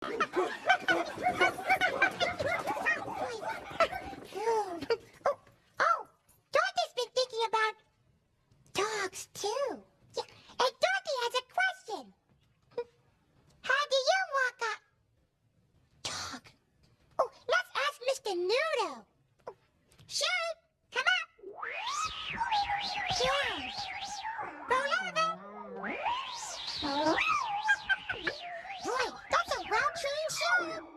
Oh, Dorothy's been thinking about dogs too. Yeah, and Dorothy has a question. How do you walk a dog? Oh, let's ask Mr. Noodle. Shoot, come on. Yeah. Roll over. Boy, that's a well-trained shoe.